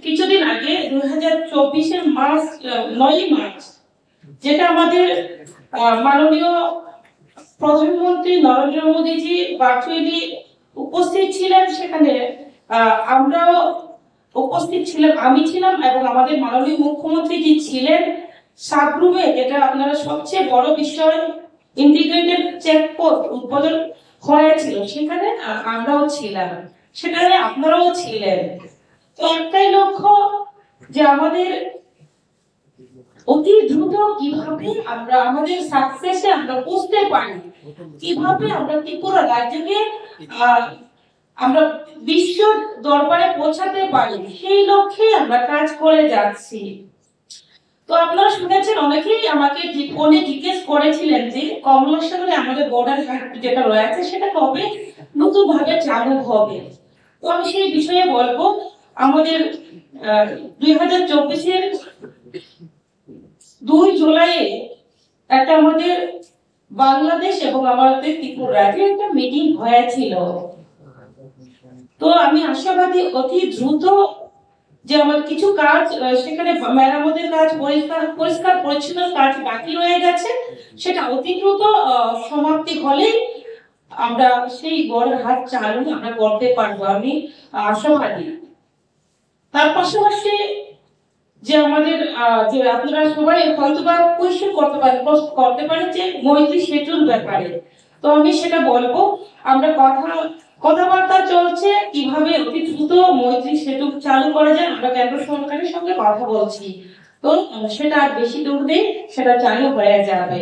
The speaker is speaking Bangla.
কিছুদিন আগে 2024-এর মার্চ 9 মার্চ যেটা আমাদের মাননীয় প্রধানমন্ত্রী নরেন্দ্র মোদীজি ভার্চুয়ালি উপস্থিত ছিলেন, সেখানে আমরাও উপস্থিত ছিলাম, আমি ছিলাম এবং আমাদের মাননীয় মুখ্যমন্ত্রী জি ছিলেন। সাবরুমে যেটা আপনারা সবচেয়ে বড় বিষয় ইন্টিগ্রেটেড চেকপোস্ট উদ্বোধন হয়েছিল, সেখানে আমরাও ছিলাম, সেখানে আপনারাও ছিলেন। তো একটাই লক্ষ্য যে আমাদের অতি দ্রুত কিভাবে আমরা আমাদের সাকসেসে আমরা পৌঁছতে পারি, কিভাবে আমরা ত্রিপুরা রাজ্যকে আমরা বিশ্ব দরবারে পৌঁছাতে পারি, সেই লক্ষ্যে আমরা কাজ করে যাচ্ছি। তো আপনারা শুনেছেন, অনেকেই আমাকে ফোনে জিজ্ঞেস করেছিলেন যে কমলাসাগরে আমাদের বর্ডার ঘাট যেটা রয়েছে সেটা কবে নতুন ভাবে চালু হবে। তো আমি সেই বিষয়ে বলবো, আমাদের 2024-এর 2 জুলাইয়ে একটা আমাদের বাংলাদেশ এবং আমাদের ত্রিপুরা রাজ্যে একটা মিটিং হয়েছিল। তো আমি আশাবাদী অতি দ্রুত যে আমার কিছু কাজ সেখানে মেরামতের কাজ, পরিষ্কার পরিচ্ছন্ন কাজ বাকি রয়ে গেছে, সেটা অতি দ্রুত সমাপ্তি হলেই আমরা সেই বড় হাট চালু আমরা করতে পারবো, আমি আশাবাদী। তার পাশাপাশি যে আমাদের যে আপনারা সবাই হয়তোবা কোয়েশ্চেন করতে পারেন, প্রশ্ন করতে পারেন যে মৈত্রী সেতুর ব্যাপারে। তো আমি সেটা বলবো, আমরা কথাবার্তা চলছে কিভাবে অতি দ্রুত মৈত্রী সেতু চালু করা যায়, আমরা কেন্দ্র সরকারের সঙ্গে কথা বলছি। তো সেটা আর বেশি দূর নেই, সেটা চালু হয়ে যাবে।